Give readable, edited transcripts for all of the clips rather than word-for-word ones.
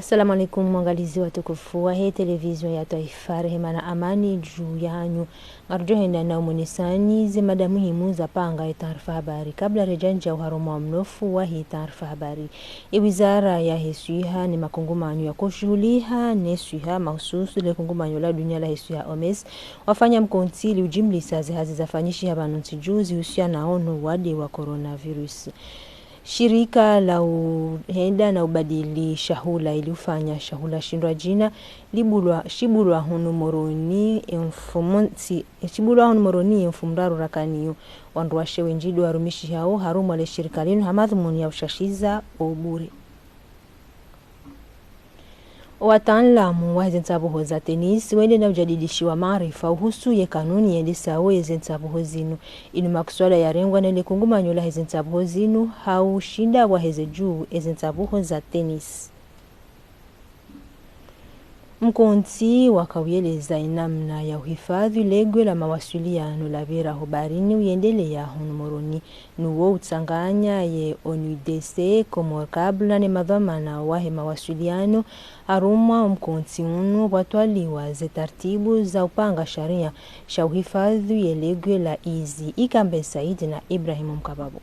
Assalamu alaikum mwangalizi watukufu wa hii televizion ya Taifa, rehema na amani juu yanyu. Ngarjohenda na umunisani zimada muhimu za panga ya taarifa habari. Kabla rejanja uharomo wa mnofu wa hii taarifa habari. Wizara ya Hesuiha ni makungumanyo ya kushuhuliha nesuiha mahususu ile kungumanyo la dunia la Hesuiha OMS. Wafanya mkontili ujimli sazi hazi zafanyishi habanunsi juzi usia na ono wade wa coronavirus. Shirika la uhenda na ubadili shahula ilifanya shahula shindwa jina shibulwa hunu moroni mfumraru rakaniyo wandu washewe njidu warumishi hao harumu wale shirika linu hamadhumuni ya ushashiza wa uburi. Wataalamu wa zensabuho za tenis wende na ujadidishi wa maarifa uhusu ye kanuni yende sawo ye zensabuho zinu. Inu makuswala ya rengwa na ile kungumanyo la zensabuho zinu hau shinda wa heze juu zensabuho za tenis. Mkonti wakaweleza inamna ya uhifadhi legwe la mawasiliano la vera hobarini uyendele ya hunumoroni nuwo utsanganya ye ONUDC Comor Cable na madhamana wahe mawasiliano haruma mkonti unu watwaliwa ze tartibu za upanga sharia sha uhifadhi ye legwe la izi Ikambe Saidi na Ibrahim Mkababu.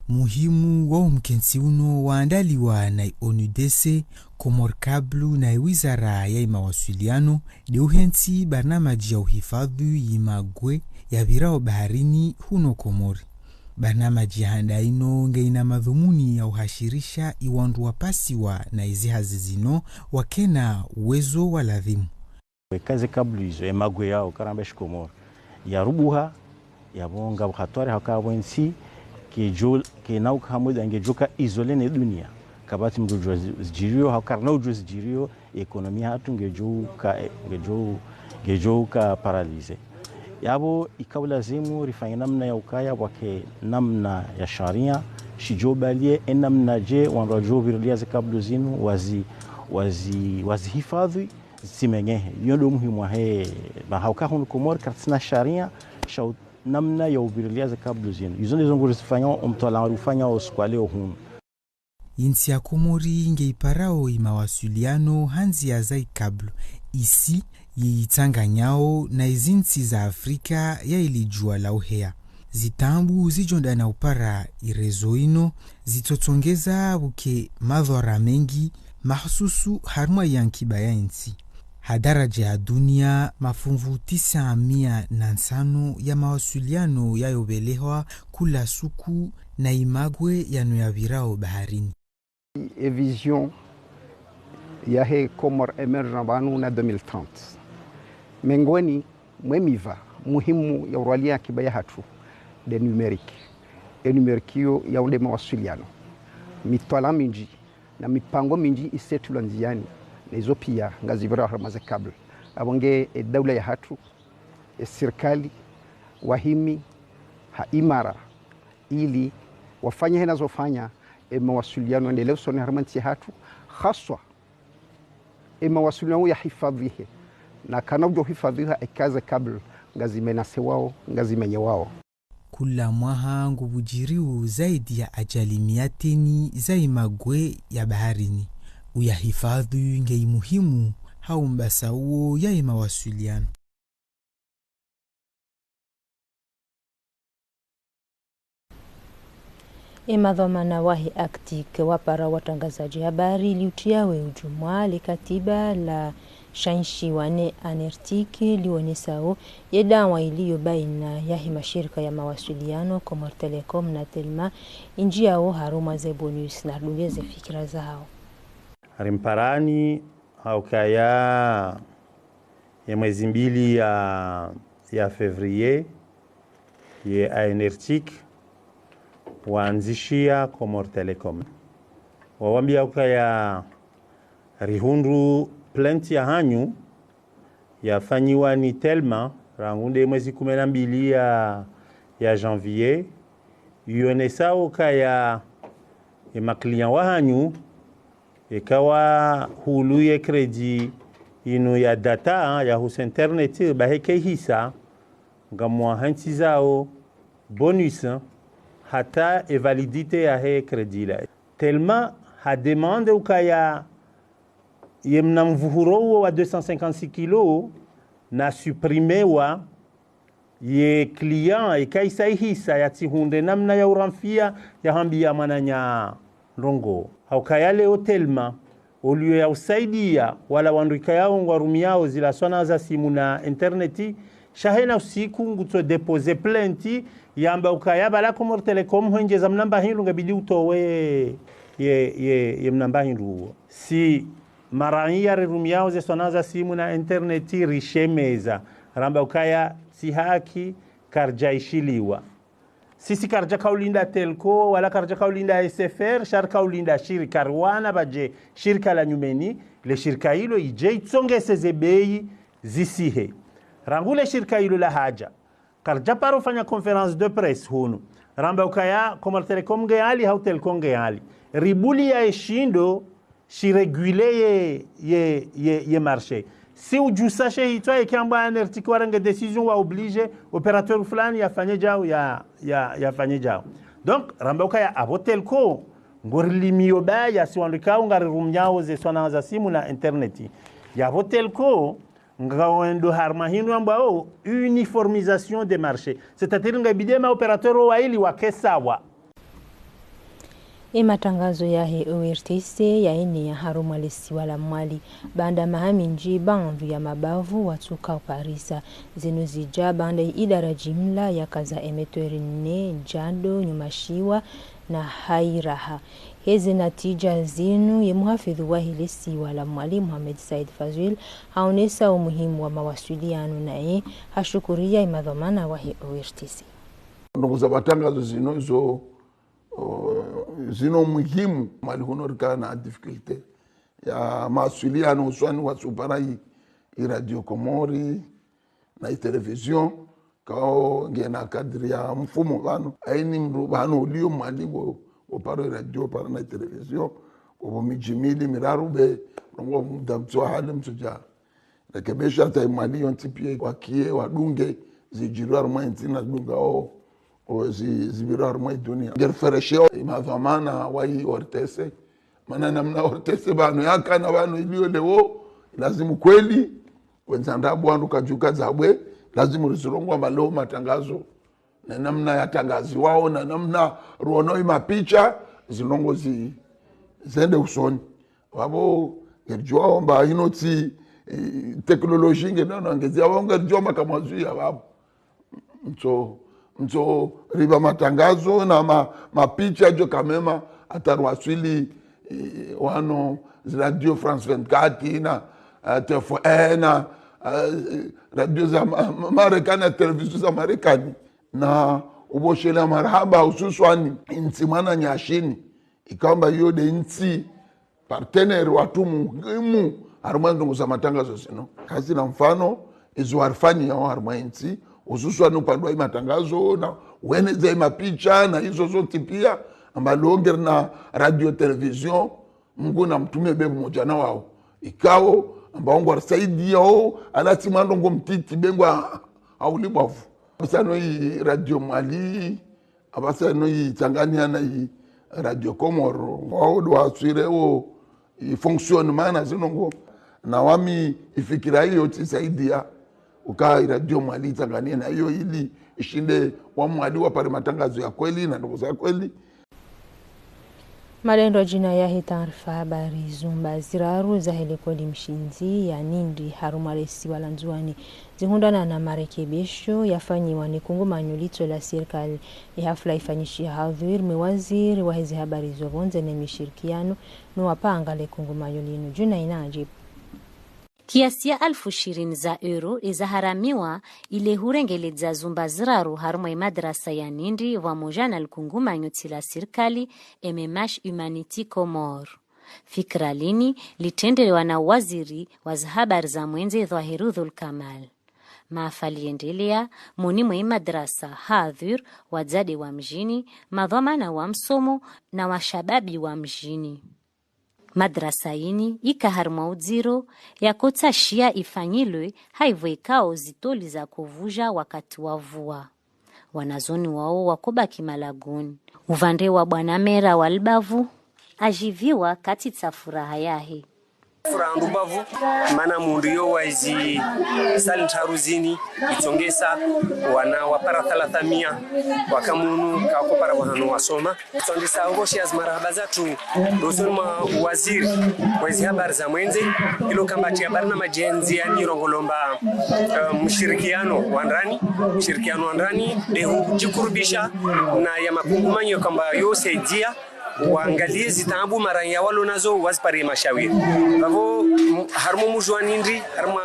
Muhimu wa mkensi uno waandaliwa na ONUDC Comor Cable na wizara ya mawasiliano de uhensi barnamaji ya uhifadhi imagwe ya virao baharini huno Komori. Barnamaji handa ino ngeina madhumuni ya uhashirisha iwandu wapasiwa na izi hazizino wakena uwezo waladhimu. Kazi kablu izo imagwe yao karambesh Komori ya rubuha ya bonga bukhatwari hakawensi ke nauka hamoja angejuka izole ne dunia kabati mdojo zijirio hakarna ujo zijirio ekonomia hatu ngejuka paralize yabo ikawlazimu rifanya namna ya ukaya wake namna ya sharia shijobalie namna je wanrajo birlia zakablu zinu wazi hifadhi simenyehe yodo muhimu he ba hauka Komori katina sharia shau namna ya ubirilia za kablu zinu. Izo ndizo nguri zifanya umtola ufanya oskwale ohunu. Insi ya Komori ngeiparao imawasiliano hanzi ya zai kablu. Isi yiitanganyao na izinsi za Afrika ya ilijua la uhea. Zitambu zijonda na upara irezo ino zitotongeza buke madhara mengi mahususu harma yankiba ya insi. Hadaraja ya dunia mafunvu 950 ya mawasiliano ya yobelewa kula suku na imagwe yano ya virao baharini. Vision ya he Comor emergent banu na 2030. Mengoni mwemiva muhimu ya uralia kibaya hatu de numerique. Numerikio ya unde mawasiliano. Mitwala minji na mipango minji isetulwa nziani. Izo pia ngazibira haramaze kabla abonge dawla ya hatu serikali wahimi haimara ili wafanye henazofanya mawasiliano endelee sone haramanti hatu haswa mawasiliano ya hifadhihe na kana ujo hifadhiha ikaze kabla ngazimena sewao ngazimenye wao. Kula mwaha ngubujiriu zaidi ya ajali 100 za imagwe ya baharini. Uyahifadhi ngei muhimu haumbasa uo ya mawasiliano. Madhamana wahi aktik wapara watangazaji habari liutiawe ujumwa likatiba la shanshi wane anertiki liwonesao yedawa iliyo baina ya mashirika ya mawasiliano Comor Telecom na Telma injiao haruma ze bonus na dungeze fikira zao. Rimparani haukaya ya mwezi mbili ya Fevrier ye Aenertic waanzishia Comor Telecom. Wawambia haukaya rihundu plenty ya hanyu yafanyiwa ni Telma rangunde mwezi 12 ya Janvier yuonesao kaya makliyan wa hanyu ikawa huluye kredi inu ya data ya hus internet baheke hisa ngamwa hanti zao bonus hata validite ya he kredi la tellement ha demande ukaya yemna mvuhuro wa 256 kilo na supprimewa ye client ikaisahisa yatihunde namna ya uramfia ya hambia mananya rongo haukaya leo telma ulio ya usaidia wala wanduika yao ngwarumiao zila swana za simu na interneti shahena usiku nguto depose plainte yamba ukaya bala Comores Telecom honje za mnamba hindu ngabidi utowe ye mnamba hindu si marania rumiao ze swana za simu na interneti rishemeza ramba ukaya si haki karja ishiliwa sisi karja kaulinda telco wala karja kaulinda SFR shar kaulinda shirika rwana baje shirika la nyumeni le shirika hilo ije itsongeze bei zisihe rangule shirika hilo la haja karja paro fanya conference de presse hunu ramba ukaya Comores Telecom ngeali hau telco ngeali ribuli ya eshindo shiregule ye marché si ujusashe hitwa ikiamba anertiki warenge decision wa oblige operateur fulani yafanye jao yafanye jao donc rambauka ya abotelko ngorlimio baya si wandikao ngari rumnyao ze swana za simu na interneti ya abotelko ngawendo harmahinu ambao uniformisation des marchés c'est-à-dire ngabide ma operateur wa ili wakesawa matangazo yahe ORTC yaene ya haruma lesiwa la mwali banda mahami nji bandu ya mabavu watuka Parisa zinu zija banda idara jimla ya kaza emetori ne jando nyumashiwa na hairaha hezi natija zinu ye muhafidhu wa lesiwa la mwali Mohamed Said Fazil haonesa umuhimu wa mawasiliano naye hashukuria imadhamana wa ORTC ndugu za matangazo zino muhimu mali hunorika na difficulté ya mawasiliano uswani wa suparai radio Comores na television kao ngena kadri ya mfumo vano aini mrubano ulio mali wo paro radio para na television kwa mijimili mirarube ngo mdamtwa hali mtuja rekebesha ta mali yontipie kwa kie wadunge zijirwa mwanti na dunga o zibirar mwa dunia gerferesheo madhamana wa ORTC maana namna ORTC bano yakana bano ilio leo lazima kweli wenzanda bwandu kajuka zabwe lazima risirongwa malo matangazo na namna ya tangazi wao na namna ruonoi mapicha zinongo zende usoni wabo gerjwa omba inoti teknolojia ngena ngezia wonga joma kama zuia wabo mto riba matangazo na mapicha jo kamema atarwasili wano Radio France 24 na TF1 na radio za Marekani television za Marekani na uboshela marhaba hususwani insimana nyashini ikamba yode insi partenaire watu muhimu harumando za matangazo sino kazi na mfano izwarfani ya harumenti hususwani upande wa matangazo na weneze mapicha na hizo zote pia ambalonger na radio television Mungu na mtume bebu moja na wao ikao ambao ngwarsaidia alatimando ngomtiti bengwa aulibavu abasano hii radio Mali abasano hii Tanzania na hii radio Comores wao do asire fonctionnement zinongo na wami ifikira hiyo tisaidia ukaa radio Mali Tanzania na hiyo ili ishinde wa mwadi wa pale matangazo ya kweli na ndugu za kweli. Malendo jina ya taarifa habari zumba ziraru za helikoli mshinzi ya nindi harumaresi walanzuani zihundana na marekebisho yafanyiwa ni kungumanyo lito la serikali ya hafla ifanyishia hadhir mewaziri wa hizi habari zovonze na mishirikiano nuwapanga le kungumanyo linu juna inajibu. Kiasi ya 20,000 za euro izaharamiwa ile hurengeleza zumba ziraru harumwa madrasa ya nindi wa mojana lkungumanyo tila serikali MMH Humanity Comores. Fikra lini litendelewa na waziri wa habari za mwenze Dhahirudhul Kamal. Maafali endelea muni mwe madrasa hadhir wazade wa mjini, madhamana wa msomo na washababi wa mjini. Madrasa ini ikaharma udziro ya kota shia ifanyilwe haivo ikao zitoli za kuvuja wakati wa vua. Wanazoni wao wakobaki Malaguni. Uvande wa Bwana Mera Walbavu ajiviwa katitsa furaha yahe. Furaha ndubavu mana mundu yo wazi salintaruzini itongesa wana wapara 300 wakamunu kako para wahanu wasoma tsondisa ngoshi azmarahaba zatu dosonma waziri wazi habari za mwenze ilo kambati habari na majenzi ya nirongolomba mshirikiano wa ndani de hujikurubisha na ya makungumanyo kamba yo saidia waangalie zitabu mara ya walo nazo wazipare mashawiri bavo harmo mujwani ndri harma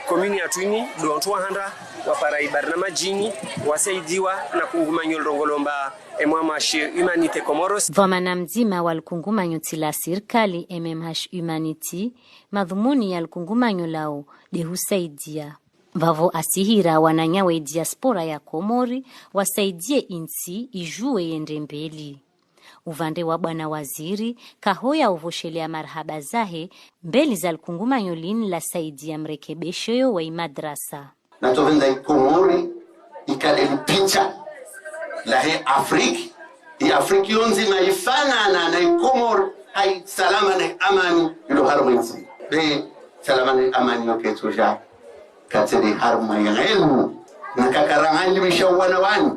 komuni ya twini donto handa wapara ibarna majini wasaidiwa na kungumanyo rongolomba emwama Humanite Comoros vamana mzima wal kungumanyo tila serikali MMH Humanity madhumuni ya kungumanyo lao de husaidia vavo asihira wananyawe diaspora ya Komori wasaidie insi ijue yende mbeli. Uvande wa bwana waziri kahoya uvoshelea marhaba zahe mbeli za kungumanyo lini la saidia mrekebesho yo wa madrasa na tovenda Komori ikadeli picha la he Afriki yonzi na ifana na Komori ai salama na amani ilo harumwenzi be salama na amani yoke tuja katsedi haruma ya ilmu na kakarangani mishawana wani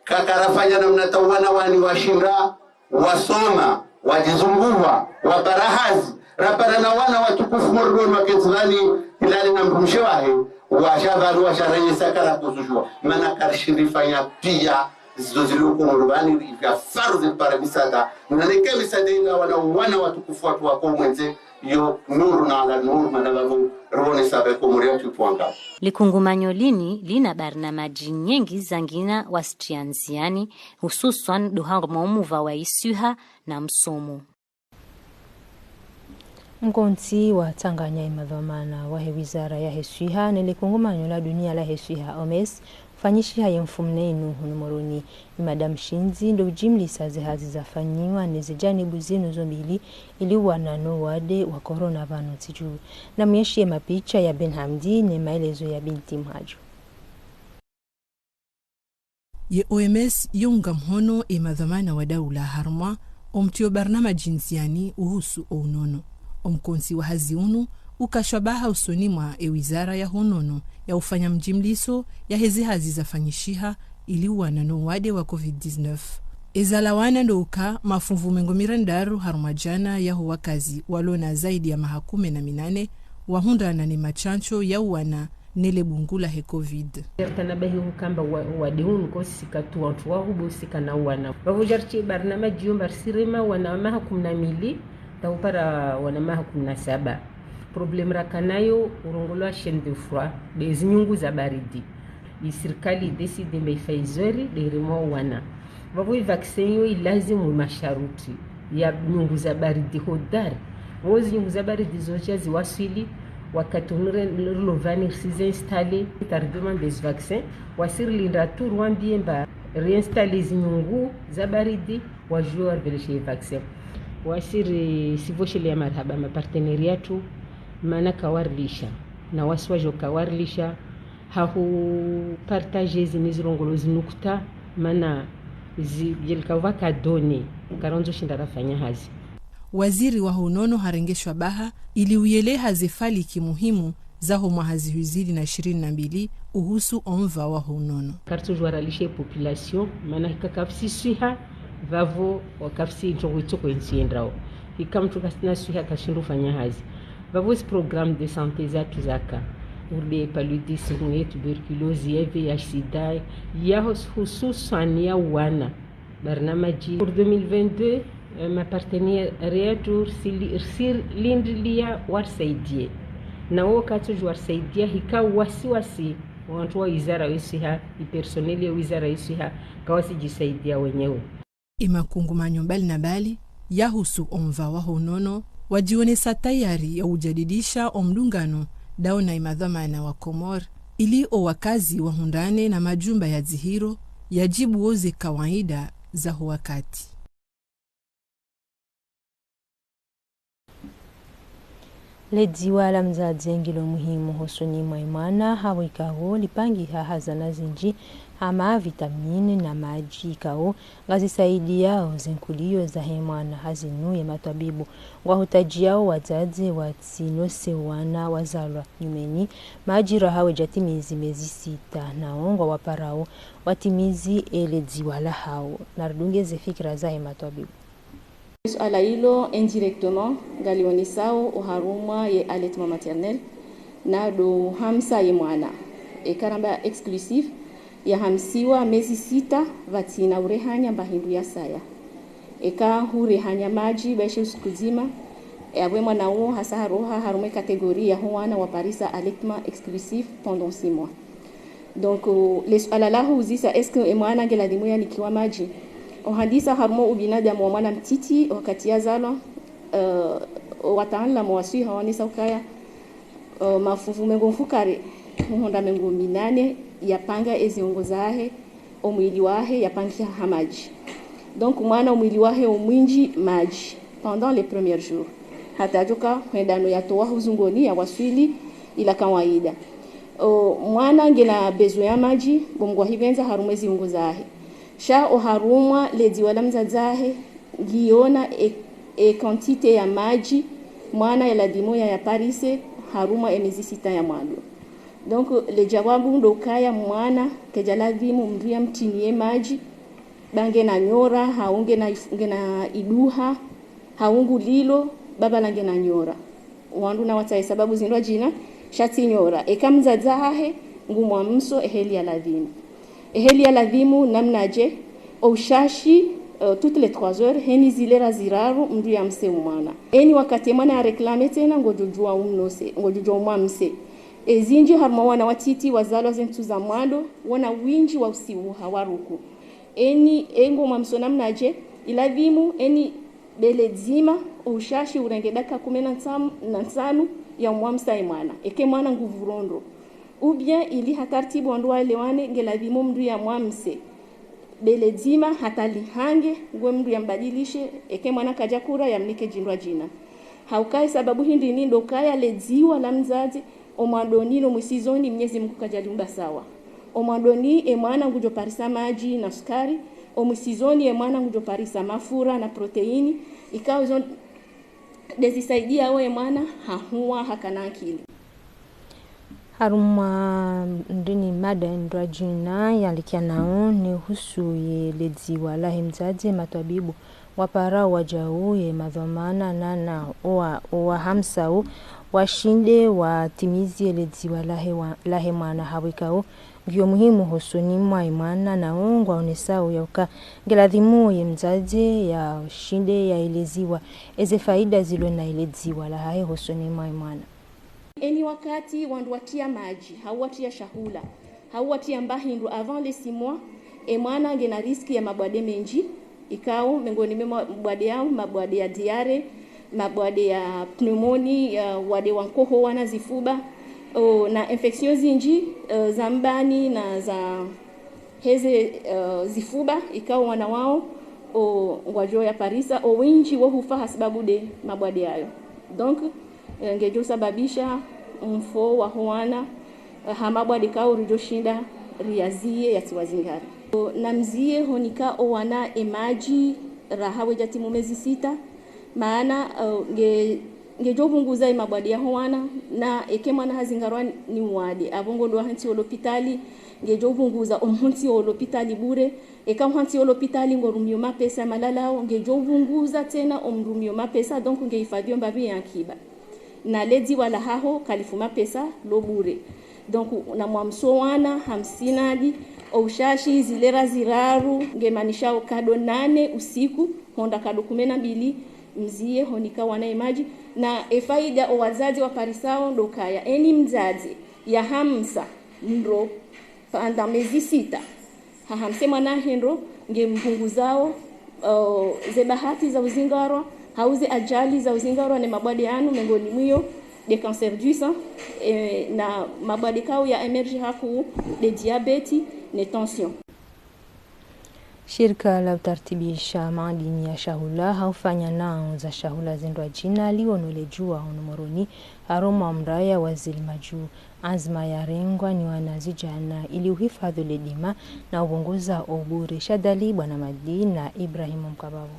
kakarafanya na mnatawana wani washinda wasoma wajizunguwa wabarahazi rapana na wana watukufu mordoni wakenzani ilani na mrumshewahe washabari washarejesa kara kuzushwa mana karishirifanya pia zilizoko mordoni ya faru para misada naneke misada ina wana watukufu watu wako mwenze yo nuru na ala nuru manalavu rone sabe komuria tupuanga likungumanyo lini lina barnamaji nyengi zangina wastrianziani hususan duhango umuva wa isuha na msomo. Mkonti wa Tanganya imadhamana wa wizara ya hesuha na likungumanyo la dunia la hesuha OMS fanyishi haya mfumnenu hunumoroni Madam Shinzi ndo jimlisa zihazi zafanyiwa nezijanibu zinu zombili ili wanano wade wa corona vano tiju na myeshi ya mapicha ya Ben Hamdi ne maelezo ya binti Mhaju. Ye OMS yunga mhono imadhamana wa daula harma omtio barnama jinsiani uhusu ounono omkonsi wa haziunu ukashabaha usoni mwa wizara ya honono ya ufanya mjimliso ya hezi hazi zafanyishiha ili wanano wade wa COVID-19. Ezalawana ndo uka mafunvu mengo mirandaru harumajana ya huwa kazi walona zaidi ya mahakume na minane wahunda na ni machancho ya uwana nele bungula he COVID. Tanabahi hukamba wadihunu kwa sika tuwantu wahubu sika na uwana. Wavujarchi barnama jiyombar sirima wana mahakum na mili taupara wana mahakum na saba. Problem rakanayo urongolwa chaîne de froid des nyungu za baridi. Serikali decide mefaizori de remo wana. Vavu vaccine yo ilazimu masharuti ya nyungu za baridi hodari. Wozi nyungu za baridi zote ziwasili wakati lovani size installé tardement des vaccins wasir linda tour wambiemba réinstaller zinyungu za baridi wa joueur velishe vaccin wasir sivoshele ya marhaba ma partenariatu mana kawarlisha na waswajo kawarlisha hahu partager zinizirongolo zinukta mana zilikawa kadoni karonzo shindarafanya hazi. Waziri wa honono harengeshwa baha ili uyeleha zefali kimuhimu za homa hazihuzili na 22 uhusu onva wa honono. Kartu juaralishe population mana kakafsi suha vavo wakafsi njongwitoko insiendrao. Hikamtu kasina suha kashindu fanya hazi. Vavo si programme de santé za tuzaka. Urde paludisme, tuberculose, VIH, sida, ya hususan ya wana. Barnamaji pour 2022 ma partenariatu sir lindlia warsaidie na wakati warsaidie hika wasiwasi watu wa wizara yesiha ipersoneli ya wizara yesiha kawasi jisaidia wenyewe. Imakungumanyo mbali na bali yahusu onva wa honono wajionesa tayari ya ujadidisha omdungano daona imadhamana wa Komor ili o wakazi wa hundane na majumba ya zihiro yajibu oze kawaida za wakati. Ledziwa la mzazi ngilo muhimu hosuni maimana hawikaho lipangi hazana zinji ama vitamini na maji kao ngazisaidiao zinkulio za hemwana hazinuye matabibu wahutajiao wazazi watsinose wana wazalwa nyumeni majira hawe jatimizi miezi 6 naongwa waparao watimizi elezi wala hao narudungeze fikra za hematabibu ala hilo indirectement galionisao uharumwa ye allaitement maternel na do hamsa ye mwana karamba exclusif ya hamsiwa miezi 6 vatina urehanya mbahindu ya saya urehanya maji baishe usikuzima yawe mwana uo hasa haroha harume kategoria huana wa parisa allaitement exclusif pendant 6 mois. Donc les alalahu uzisa est-ce que mwana geladimu ya nikiwa maji ohadisa harumo ubinadamu wa mwana mtiti wakati yazalo wataala mwasui hawani saukaya mafufu mengo mfukare muhonda mengo minane yapanga eziongozahe omwili wahe yapangia hamaji. Donc mwana omwili wahe omwinji maji pendant les premiers jours hata joka hendano yatoa huzungoni ya waswili ila kawaida mwana ngena bezo ya maji bomgwa hivenza harumezi ungozahe sha oharumwa lezi wala mzazahe giona quantité ya maji mwana ya dimoya ya parise haruma emezi 6 ya mwalo. Donc le jawabu ndo kaya mwana kejaladimu mria mtinie maji bange na nyora haunge na iduha haungu lilo baba lange na nyora wandu na watai sababu zindwa jina shati nyora ekamzazahe ngumwa mso eheli ya ladhimu namnaje ushashi toutes les 3 heures heni zilera ziraru mdu ya mse umana eni wakati mwana reklame tena ngojujua umnose ngojujua umamse ezinji harma wana watiti wazalwa zentu za mwalo wana winji wa usiu hawaruku eni engo mamso namnaje iladhimu eni beledzima ushashi urengedaka 15 ya mwamsa imana eke mwana nguvurondo ou bien ili hatartibu wandu walewane ngeladhimu mdu ya mwamse beledzima hatalihange ngwe mdu ya mbadilishe eke mwana kajakura ya mnike jindwa jina haukai sababu hindi ni ndo kaya ledziwa la mzazi omwadonino mwisizoni mnyezi Mungu kajalimba sawa omwadoni mwana ngujo parisa maji na sukari omwisizoni mwana ngujo parisa mafura na proteini ikawa hizo desisaidia we mwana hahuwa hakana akili haruma ndini mada ndwa jina yalikia nao ni husu ye lezi wala himzazi matabibu wapara wajau ye madhamana na owa hamsao washinde watimizi ye lezi wala hemana hawikao vyo muhimu husuni mwa imana na ongwa onesao yauka ngeladhimu ye mzazi ya shinde ya eleziwa eze faida zilo na eleziwa la hae husuni mwa imana. Eni wakati wandu watia maji, hauwatia shahula, hauwatia mbahindu avant les 6 mois, mwana ngena riski ya mabwade menji, ikao mengoni mabwade yao, mabwade ya diare, mabwade ya pneumoni, wade wankoho wana zifuba, na infection zinji, za mbani na za heze zifuba, ikao wana wao, wajo ya parisa, winji wahufa hasibabu de mabwade yayo. Donc, ngejo sababisha mfo wa huana hamabwadi kao rujoshinda riazie ya tiwazingari na mzie honika owana emaji rahawe jatimu mezi 6 maana ngejo bunguza imabwadi ya huana na ekemana hazingarwa ni mwadi abongo ndo hanti olopitali ngejo bunguza omhunti olopitali bure ekamhanti olopitali ngorumio mapesa malalao ngejo bunguza tena omrumio mapesa donc ngehifadhiwa mbabi ya akiba na ledi wala haho kalifuma pesa lo bure. Donc na mwamso wana 50 ushashi zilera ziraru ngemanisha kado 8 usiku honda kado 12 mzie honika wana imaji na faida wazazi wa parisao ndo kaya eni mzazi ya hamsa ndo panda mezi 6 hamse mwana hendo ngempunguzao ze bahati za uzingaro hauze ajali za uzingaro na mabwadi yanu mengoni mwiyo de cancer du sang na mabwadi kao ya emerge haku de diabeti ne tension Shirika la utartibisha madini ya shahula haufanya nao za shahula zindwa jina liwonolejua honomoroni aroma mraya wa Zilmaju. Azma ya rengwa ni wanazijana ili uhifadhi ledima na ubunguza obure. Shadali Bwana Madi na Ibrahimu Mkababu.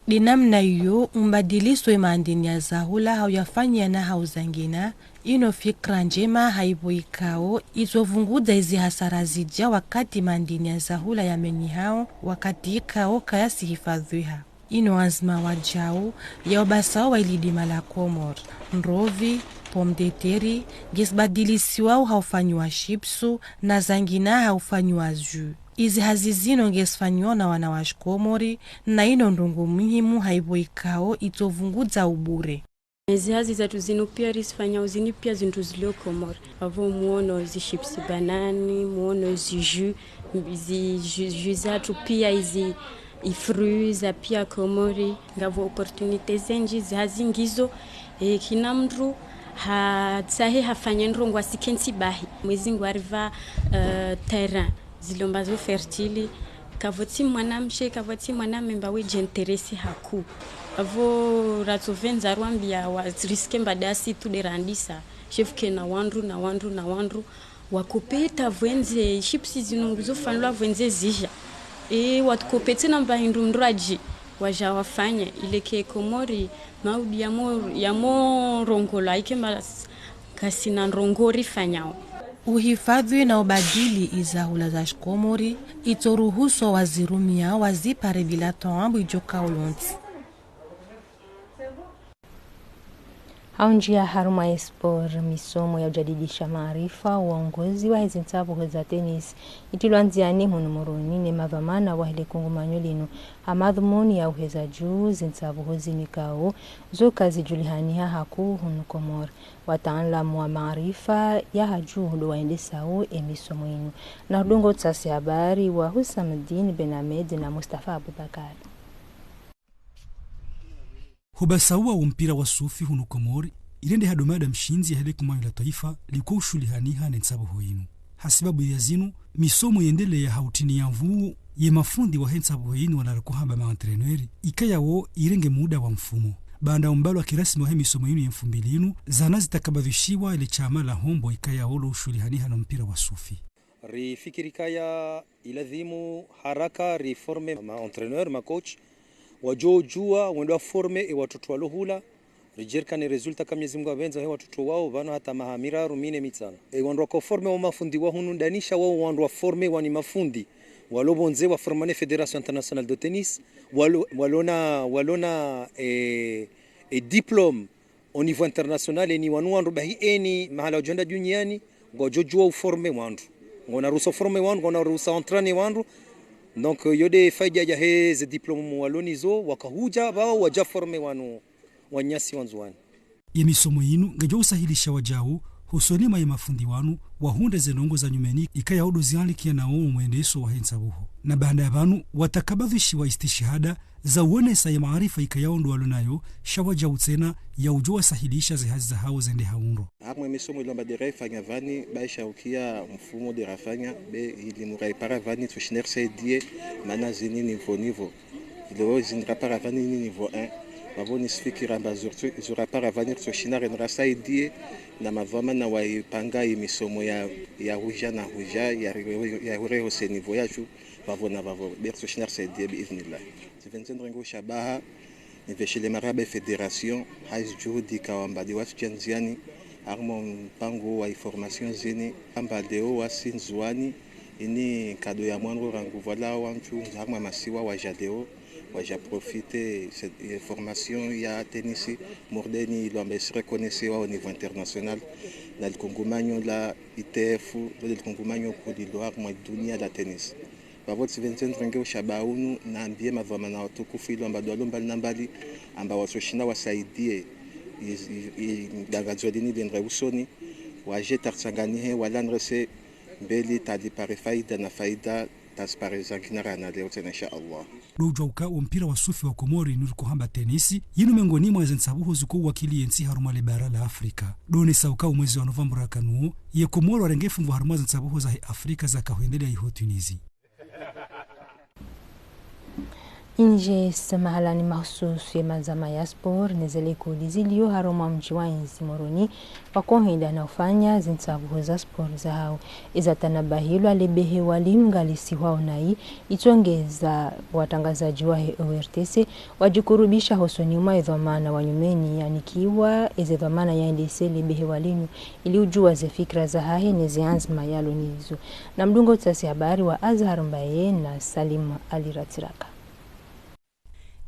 Dinamna hiyo umbadiliswe madini ya zahula hauyafanya na hauzangina ino fikra njema haiboikao izovunguza hizi hasara zija wakati madini ya zahula ya meni hao wakati ikao kayasi hifadhiha. Ino azma wajao ya obasao wa ilidima la Komor, nrovi, pomdeteri, gisbadilisiwao haufanywa shipsu na zangina haufanywa juu. Izi hazizino ngesfanywa na wanawash Komori na ino ndungu muhimu haiboikao itovunguza ubure. Ezi hazi zatu zinu pia risfanya uzini pia zintu zilio Komori. Avo muono zi chipsi banani, muono zi jus zatu pia izi ifru za pia Komori. Ngavo opportunite zenji zi hazi ngizo kinamru tsahe hafanya nrongo asikensi bahi. Mwezi ngwariva terrain. Zilombazo fertile kavoti mwanamshe kavoti mwanamemba weje interesi haku avo ratsovenza rwambia wa riske mbadasi tuderandisa chefke na wandru wakopeta vwenze chipsi zinonguzo fanwa vwenze zija watkopete namba hindumdraji waja wafanya ileke Komori maudi ya mo rongola ikemba kasina rongori fanyao. Uhifadhi na ubadili izahula za Komori itoruhuso wazirumia wazipare bila toambu ijoka ulonti. Haunjia haruma espor misomo ya ujadidisha maarifa uongozi wa hizi ntabu za tenis itiluanziani hunumuruni ni mavamana wa hile kungumanyo linu amadhumuni ya uheza juu zintabu hozi mikao zuka zijulihania haku hunu Komor wataalamu wa maarifa ya hajuu hudu waendesao emisomo inu na hudungo tsasi habari wa Husamuddin Ben Ahmed na Mustafa Abubakar. Hubasawa umpira wa sufi hunu Komori ilende hadomada mshinzi ya hele kumanyo la taifa liko ushulihaniha nentsabu hoinu. Hasibabu ya zinu, misomo yendele ya hautini ya mvuu ye mafundi wa hentsabu hoinu wanarakuhamba maantreneri ikaya wo irenge muda wa mfumo. Banda umbalo wa kirasmi wa he misomo yinu ya mfumbilinu zanazi takabadhishiwa ile chama la hombo ikaya olo ushulihaniha na mpira wa sufi. Rifikirikaya iladhimu haraka reforme ma entraîneur ma coach wajojua wendo forme e watoto walohula rijerka ni resulta kama Mwenyezi Mungu abenza he watoto wao bana hata mahamira rumine mitsana e wando ko forme wa mafundi wa hunu ndanisha wao wando forme wani mafundi walobonze wa formane Fédération Internationale de Tennis walona diplôme au niveau international ni wanu wando bahi eni mahala ujenda duniani ngojojua uforme wandu ngona ruso forme wandu ngona ruso entraîner wandu. Donc yode faida ya heze diploma walonizo wakahuja bao waja forme wanu wanyasi wanzuani. Ye misomo yinu ngajo usahilisha wajao husonema ya mafundi wanu wahunde zenongo za nyumeni ikaya odo ziali kia na mwendeso wa hensabuho. Na baada ya banu watakabadhishi wa istishihada za uonesa ya maarifa ikaya ondo walonayo shawaja utsena ya ujua sahilisha zihazi za hao zende haundo. Hamwe misomo ilomba derefanya vani baisha ukia mfumo derafanya be ilimurai vani tushiner saidie mana zini nivo ilo zinra vani niveau 1 baboni sfikira zura vani tushinare nra saidie na mavama na waipanga misomo ya huja na huja ya hureo se niveau yachu bavona berso shinar saidie biiznillah tivenzendrengo shabaha niveshile marabe federation haiz juhudi kawambadi watu chanziani armo mpango wa information zini ambadeo wasinzwani ini kado ya mwanro rangu voila wanchu armo masiwa wajadeo waja profiter cette formation ya tenisi mordeni lombe se reconnaissait au niveau international na kongumanyo la ITF le kongumanyo kudilo armo dunia la tennis bavoti Vincent Rengeo shabaunu na ambie mavama na watukufu ilo ambado alomba nambali amba wasoshina wasaidie dangazodini dendre usoni waje tarsanganihe walanrese mbeli tadi pare faida na faida tas pare zanginara na leo tena insha Allah. dojauka wa mpira wa sufi wa Komori nuriko hamba tenisi yinu miongoni mwa zensabuho zuko wakili yensi haruma le bara la Afrika doni sauka mwezi wa Novemba kanuo ye Komoro warengefu mwa haruma zensabuho za Afrika za kahuendelea iho Tunisia. Inje samahalani mahususu ya mazama ya sport nezele kulizilio haroma mji wa Inzi Moroni wakohinda na ufanya zinsabuho za sport za hao iza tanabahilo alibehe walimgalisi wao nai itongeza watangazaji wa ORTC wajikurubisha hosoniuma idhamana wanyumeni yanikiwa idhamana ya NDC libehe walinu ili ujua ze fikra za hahe nezianzma yalo nizo na mdungo utasi habari wa Azhar Mbaye na Salim Aliratiraka.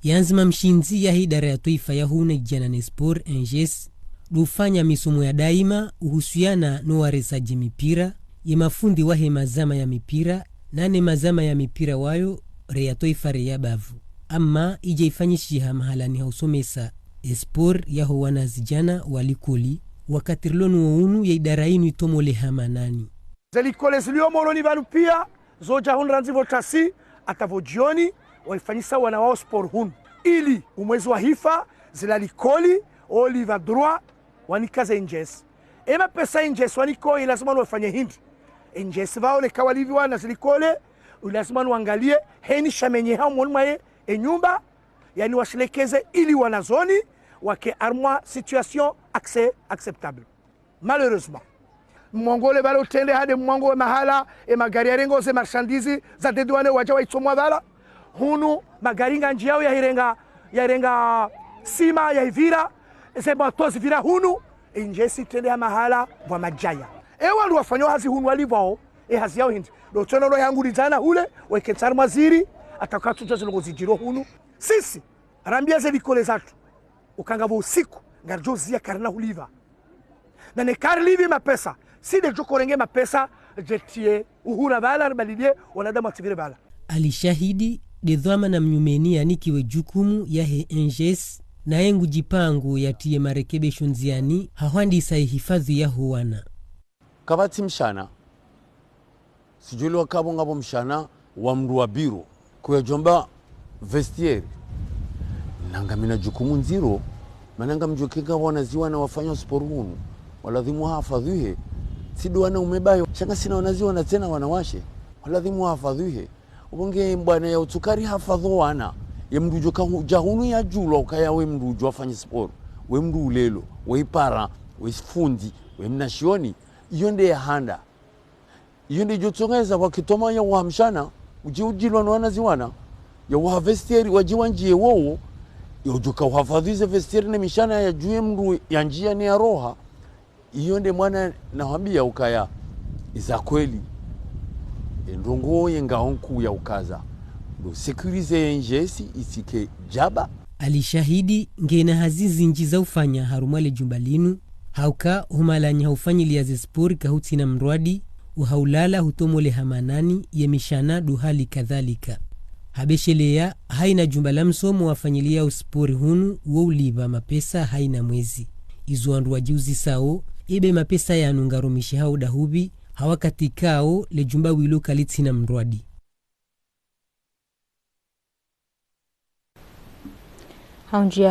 Yanzima mshinzi ya idara ya taifa ya huna jana na sport NGS dufanya misomo ya daima uhusiana no waresaji mipira ya mafundi wahe mazama ya mipira nane mazama ya mipira wayo rea taifa rea bavu ama ije ifanyishiha mahalani hausomesa sport ya huwana zijana walikoli wakati lonu waunu ya idara inu itomole hamanani zelikole zilio Moroni vanu pia zoja hunranzi votasi atavojioni waifanyisa wana wao sport hunu ili umwezi wa hifa zilalikoli oliva droit wanikaza injes ema pesa injes waniko lazima wafanye hindi injes vao le kawalivi wana zilikole lazima uangalie heni shamenye hao mwanmae enyumba yani wasilekeze ili wanazoni wake armoi situation acceptable malheureusement mwongole balo utende hade mwongo mahala magari ya rengo ze marchandise za dedwane waja waitsomwa bala hunu magaringa njiao ya renga sima ya hivira ze batozi vira hunu injesi tende ya mahala wa majaya walu wafanyo hazi hunu walivao hazi yao hindi do tono lo yangu rizana hule waketsar maziri atakatu jazi logo zijiro hunu sisi rambia ze likole zatu ukangavo usiku ngarjozi ya karna huliva na ne karlivi mapesa si de jokorenge mapesa jetie uhura bala balilie wanadamu ativire bala alishahidi de dhama na mnyumeni anikiwe jukumu ya he NGS na yengu jipangu ya tiye marekebesho nziani hawandi hifadhi ya huwana kabati mshana sijuli wakabo ngabo mshana wa mru wa biro kwa jomba vestiaire nanga mina jukumu nziro mananga mjokenga wanaziwa na wafanya sport hunu waladhimu hafadhihe sido wana umebayo shanga sina wanaziwa na tena wanawashe waladhimu hafadhihe ubonge mbwana ya utukari hafadho wana ya mrujo jahunu ya julo ukaya we mrujo afanye sport we mru ulelo we para we fundi we mnashioni yonde ya handa yonde jotongeza wakitoma ya wahamshana ujilwa na wanaziwana ya wavestieri wajiwanjie wowo yojoka uhafadhize vestieri na mishana ya juye mru ya njia ni ya roha yonde mwana nawambia ukaya iza kweli ndongo yenga onku ya ukaza do securize njesi isike jaba alishahidi ngena hazizi nji za ufanya harumale jumbalinu hauka humalanya hufanyilia zespori kahuti na mrwadi uhaulala hutomole hamanani yemishana duhali kadhalika habeshelea haina jumbala msomo wafanyilia uspori hunu wauliba mapesa haina mwezi izuandu wajuzi sao ibe mapesa ya nungarumishi hau dahubi hawakatikao le jumba wilo kaliti na mrwadi haunjia